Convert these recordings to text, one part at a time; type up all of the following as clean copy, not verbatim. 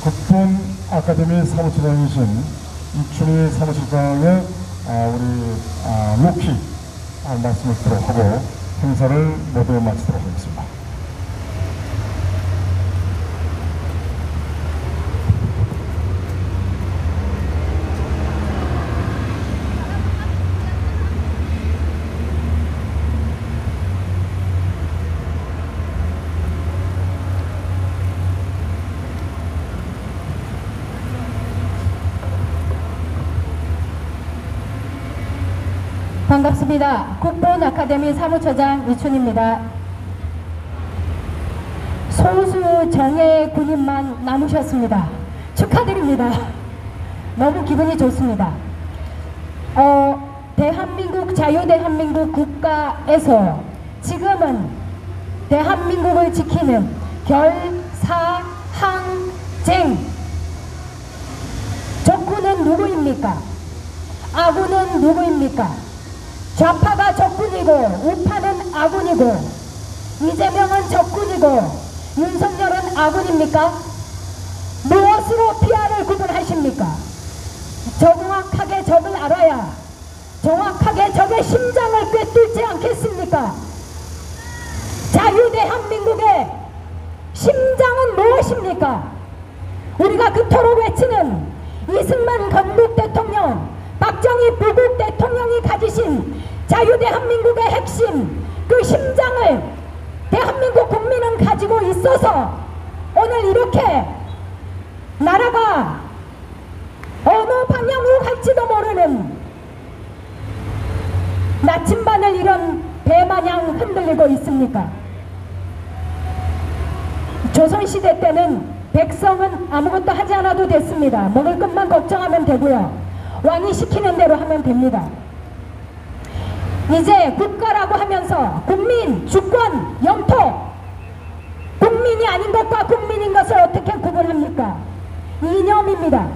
국군 아카데미 사무처장이신 이춘희 사무실장의 우리 로키 말씀을 듣도록 하고 행사를 모두 마치도록 하겠습니다. 반갑습니다. 국군 아카데미 사무처장 이춘희입니다. 소수 정예 군인만 남으셨습니다. 축하드립니다. 너무 기분이 좋습니다. 대한민국 자유대한민국 국가에서 지금은 대한민국을 지키는 결사항쟁 적군은 누구입니까? 아군은 누구입니까? 좌파가 적군이고 우파는 아군이고 이재명은 적군이고 윤석열은 아군입니까? 무엇으로 피아를 구분하십니까? 정확하게 적을 알아야 정확하게 적의 심장을 꿰뚫지 않겠습니까? 자유대한민국의 심장은 무엇입니까? 우리가 그토록 외치는 이승만 건국 대통령, 박정희 부국 대통령이 가지신 자유대한민국의 핵심, 그 심장을 대한민국 국민은 가지고 있어서 오늘 이렇게 나라가 어느 방향으로 갈지도 모르는 나침반을 이런 배마냥 흔들리고 있습니까? 조선시대 때는 백성은 아무것도 하지 않아도 됐습니다. 먹을 것만 걱정하면 되고요. 왕이 시키는 대로 하면 됩니다. 이제 국가라고 하면서 국민, 주권, 영토, 국민이 아닌 것과 국민인 것을 어떻게 구분합니까? 이념입니다.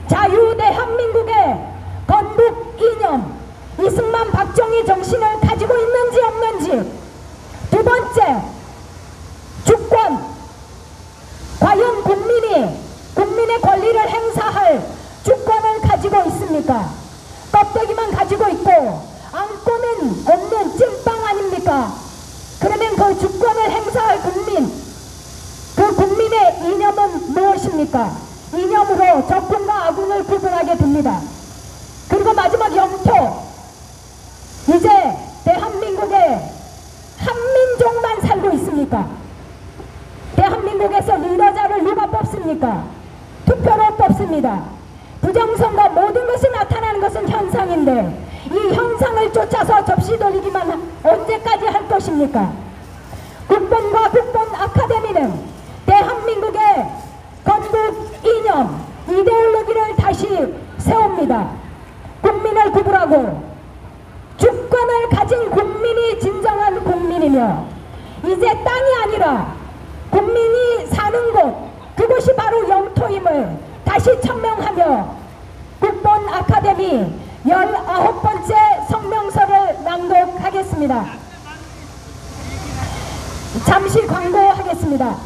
자유대한민국의 건국 이념, 이승만 박정희 정신을 가지고 있는지 없는지. 두 번째, 주권. 과연 국민이 국민의 권리를 행사할 주권을 가지고 있습니까? 껍데기만 가지고 있고 안고는 없는 찐빵 아닙니까? 그러면 그 주권을 행사할 국민, 그 국민의 이념은 무엇입니까? 이념으로 적군과 아군을 구분하게 됩니다. 그리고 마지막 영토. 이제 대한민국에 한민족만 살고 있습니까? 대한민국에서 리더자를 누가 뽑습니까? 투표로 뽑습니다. 부정선거 모든 것이 나타나는 것은 현상인데 이 현상을 쫓아서 접시 돌리기만 언제까지 할 것입니까? 국본과 국본 아카데미는 대한민국의 건국 이념, 이데올로기를 다시 세웁니다. 국민을 구분하고 주권을 가진 국민이 진정한 국민이며 이제 땅이 아니라 국민이 사는 곳, 그곳이 바로 영토임을 다시 천명하며 국본 아카데미 19번째 성명서를 낭독하겠습니다. 잠시 광고하겠습니다.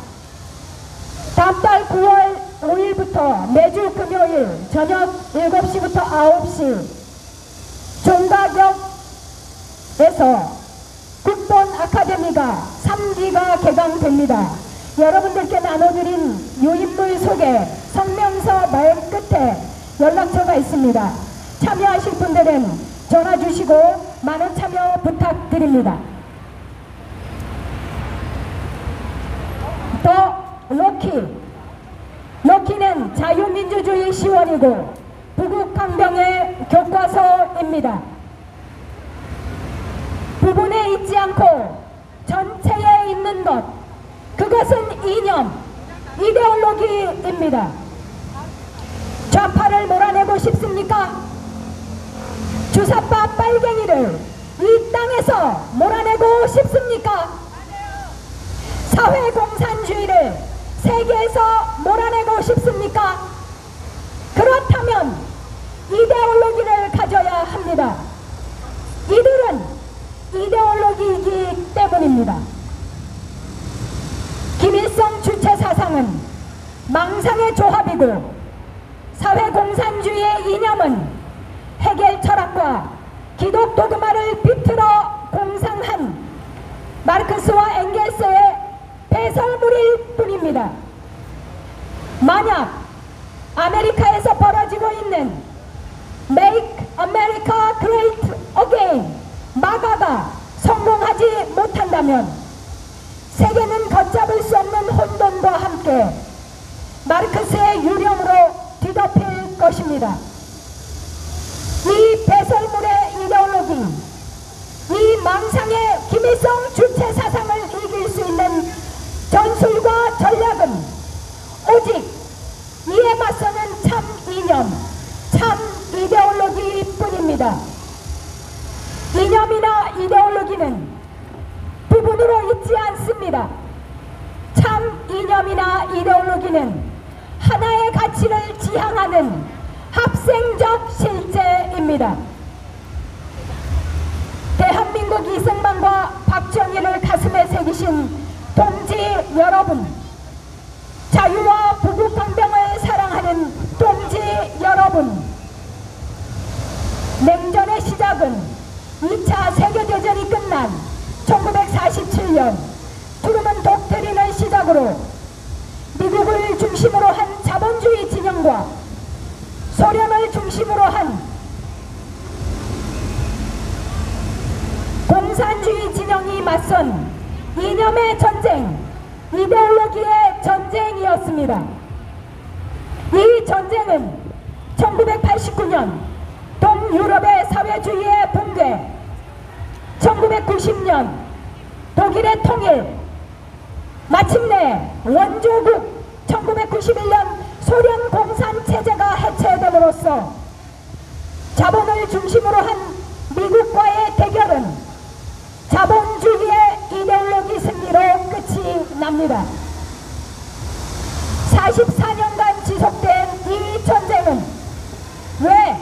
다음 달 9월 5일부터 매주 금요일 저녁 7시부터 9시 종가격에서 국본 아카데미가 3기가 개강됩니다. 여러분들께 나눠드린 유인물 소개, 성명서 말 끝에 연락처가 있습니다. 참여하실 분들은 전화 주시고 많은 참여 부탁드립니다. 더 로키. 로키는 자유민주주의 시원이고 부국강병의 교과서입니다. 부분에 있지 않고 전체에 있는 것, 그것은 이념, 이데올로기입니다. 좌파를 몰아내고 싶습니까? 주사파 빨갱이를 이 땅에서 몰아내고 싶습니까? 사회공산주의를 세계에서 몰아내고 싶습니까? 그렇다면 이데올로기를 가져야 합니다. 이들은 이데올로기이기 때문입니다. 김일성 주체 사상은 망상의 조합이고 사회공산주의의 이념은 해겔 철학과 기독 도그마를 비틀어 공상한 마르크스와 엥겔스의 배설물일 뿐입니다. 만약 아메리카에서 벌어지고 있는 Make America Great Again 마가가 성공하지 못한다면 세계는 걷잡을 수 없는 혼돈과 함께 마르크스의 유령으로 뒤덮일 것입니다. 이 배설물의 이데올로기, 이 망상의 김일성 주체 사상을 이길 수 있는 전술과 전략은 오직 이에 맞서는 참 이념, 참 이데올로기뿐입니다. 이념이나 이데올로기는 부분으로 있지 않습니다. 참 이념이나 이데올로기는 하나의 가치를 지향하는 합생적 실제입니다. 대한민국 이승만과 박정희를 가슴에 새기신 동지 여러분, 자유와 부국강병을 사랑하는 동지 여러분, 냉전의 시작은 2차 세계대전이 끝난 1947년 트루먼 독트린을 시작으로 미국을 중심으로 한 자본주의 진영과 소련을 중심으로 한 공산주의 진영이 맞선 이념의 전쟁, 이데올로기의 전쟁이었습니다. 이 전쟁은 1989년 동유럽의 사회주의의 붕괴, 1990년 독일의 통일, 마침내 원조국 1991년 소련 공산체제가 해체됨으로써 자본을 중심으로 한 미국과의 대결은 자본주의의 이데올로기 승리로 끝이 납니다. 44년간 지속된 이 전쟁은 왜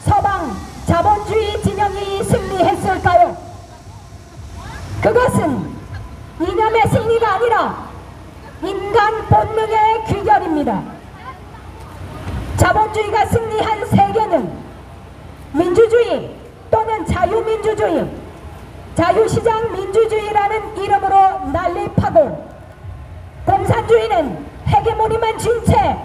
서방 자본주의 진영이 승리했을까요? 그것은 이념의 승리가 아니라 인간 본능의 귀결입니다. 자본주의가 승리한 세계는 민주주의 또는 자유민주주의, 자유시장 민주주의라는 이름으로 난립하고 공산주의는 헤게모니만 쥔 채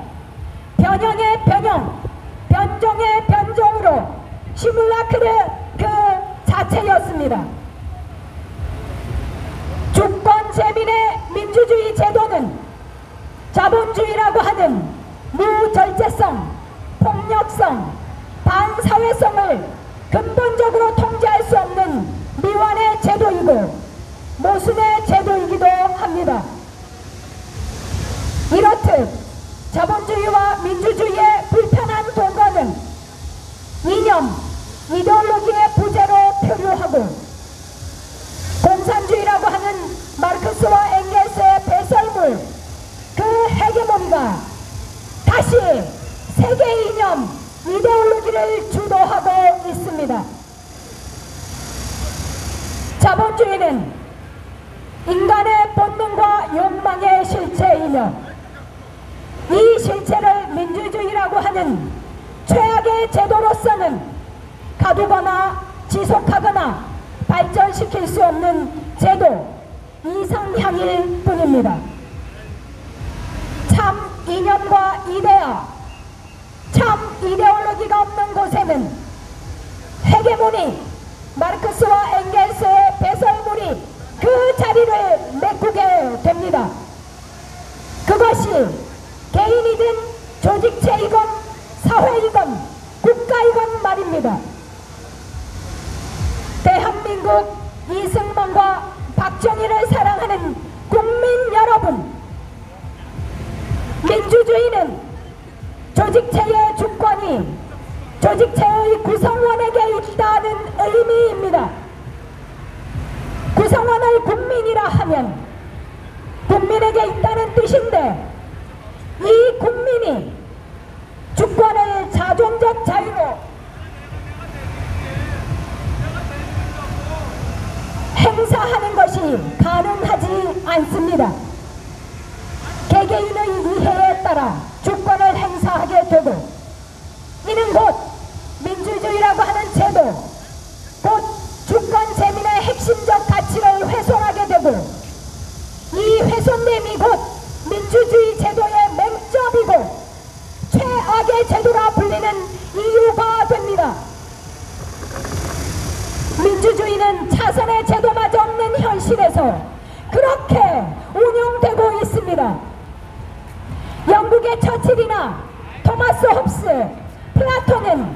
변형의 변형, 변종의 변종으로 시뮬라크르 그 자체였습니다. 주권 재민의 민주주의 제도는 자본주의라고 하는 무절제성, 폭력성, 반사회성을 근본적으로 통제할 수 없는 미완의 제도이고 모순의 제도이기도 합니다. 이렇듯 자본주의와 민주주의의 불편한 동거는 이념, 이데올로기의 부재로 표류하고 공산주의라고 하는 마르크스와 엥겔스의 배설물, 그 헤게모니가 다시 세계 이념, 이데올로기를 주도하고 있습니다. 자본주의는 인간의 본능과 욕망의 실체이며 이 실체를 민주주의라고 하는 최악의 제도로서는 가두거나 지속하거나 발전시킬 수 없는 제도 이상향일 뿐입니다. 참 이념과 이데아, 참 이데올로기가 없는 곳에는 헤게모니, 마르크스와 엥겔스의 배설물이 그 자리를 메꾸게 됩니다. 그것이 개인이든 조직체이건 사회이건 국가이건 말입니다. 대한민국 이승만과 박정희를 사랑하는 국민 여러분, 민주주의는 조직체의 주권이 조직체의 구성원에게 있다는 의미입니다. 구성원을 국민이라 하면 국민에게 있다는 뜻인데 이 국민이 주권을 자존적 자유로 행사하는 것이 가능하지 않습니다. 개개인의 이해에 따라 운영되고 있습니다. 영국의 처칠이나 토마스 홉스, 플라톤은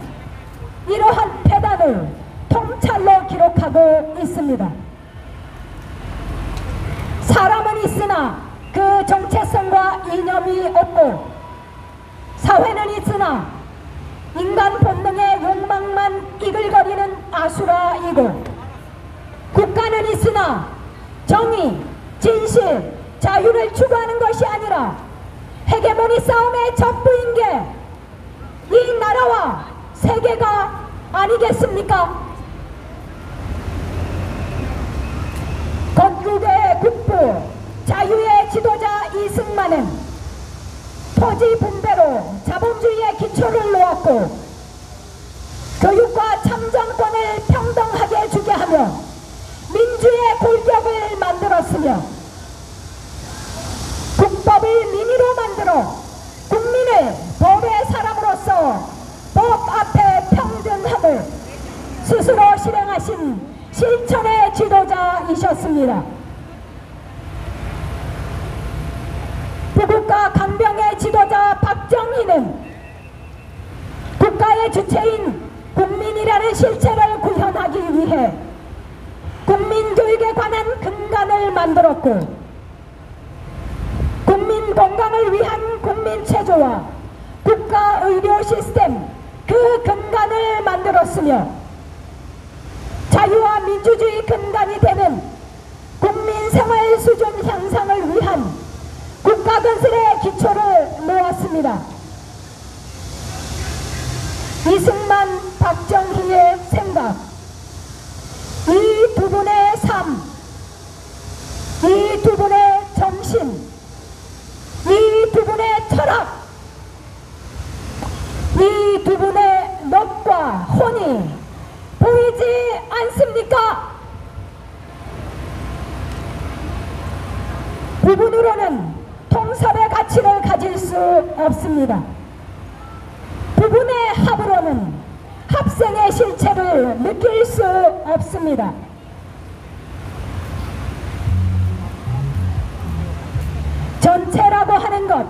이러한 폐단을 통찰로 기록하고 있습니다. 사람은 있으나 그 정체성과 이념이 없고, 사회는 있으나 인간 본능의 욕망만 이글거리는 아수라이고, 국가는 있으나 정의, 진실, 자유를 추구하는 것이 아니라 헤게모니 싸움의 전부인 게 이 나라와 세계가 아니겠습니까? 건국의 국부, 자유의 지도자 이승만은 토지 분배로 자본주의의 기초를 놓았고, 교육과 참정권을 평등하게 주게 하며 민주의 골격을 만들었으며, 국법을 민의로 만들어 국민을 법의 사람으로서 법 앞에 평등함을 스스로 실행하신 실천의 지도자이셨습니다. 부국과 강병의 지도자 박정희는 국가의 주체인 국민이라는 실체를 구현하기 위해 국민교육에 관한 근간을 만들었고, 국민 건강을 위한 국민체조와 국가 의료 시스템 그 근간을 만들었으며, 자유와 민주주의 근간이 되는 국민 생활 수준 향상을 위한 국가 건설의 기초를 놓았습니다. 이승만, 박정희의 생각, 이 두 분의 삶, 이 두 분의 정신, 이 두 분의 철학, 이 두 분의 넋과 혼이 보이지 않습니까? 부분으로는 통섭의 가치를 가질 수 없습니다. 부분의 합으로는 합생의 실체를 느낄 수 없습니다. 전체라고 하는 것,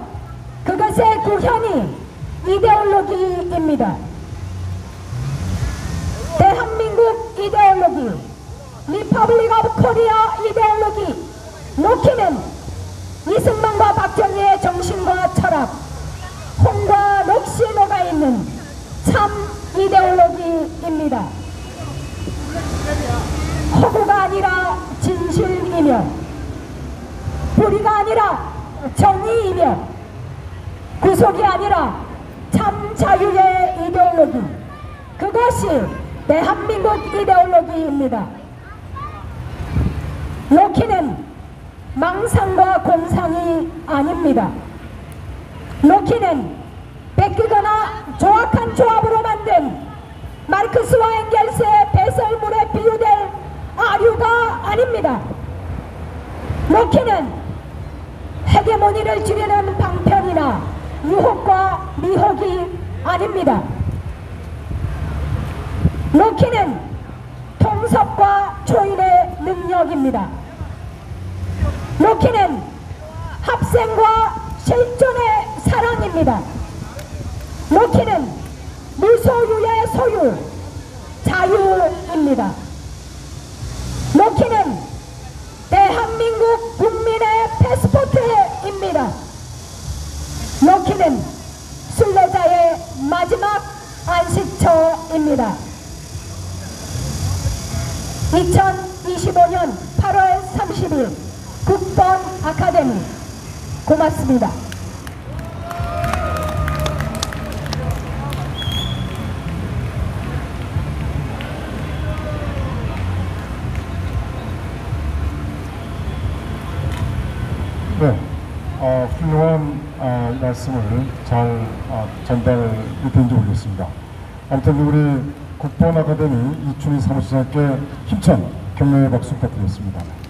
그것의 구현이 이데올로기입니다. 대한민국 이데올로기, 리퍼블릭 오브 코리아 이데올로기, 놓기는 이승만과 박정희의 정신과 철학, 홍과 녹시 녹아있는 참 이데올로기입니다. 허구가 아니라 진실이며, 불의가 아니라 정의이며, 구속이 아니라 참 자유의 이데올로기, 그것이 대한민국 이데올로기입니다. 놓기는 망상과 공상이 아닙니다. 놓기는 베끼거나 조악한 조합으로 만든 마르크스와 엥겔스의 배설물에 비유될 아류가 아닙니다. 놓기는 헤게모니를 지르는 방편이나 유혹과 미혹이 아닙니다. 놓기는 통섭과 조인의 능력입니다. 놓기는 합생과 실존의 사랑입니다. 놓기는 무소유의 소유, 자유입니다. 놓기는 대한민국 국민의 패스포트입니다. 놓기는 순례자의 마지막 안식처입니다. 2025년 8월 30일 국번 아카데미, 고맙습니다. 네, 훌륭한 말씀을 잘 전달했는지 모르겠습니다. 아무튼 우리 국번 아카데미 이춘희 사무실장께 힘찬 격려의 박수 부탁드리겠습니다.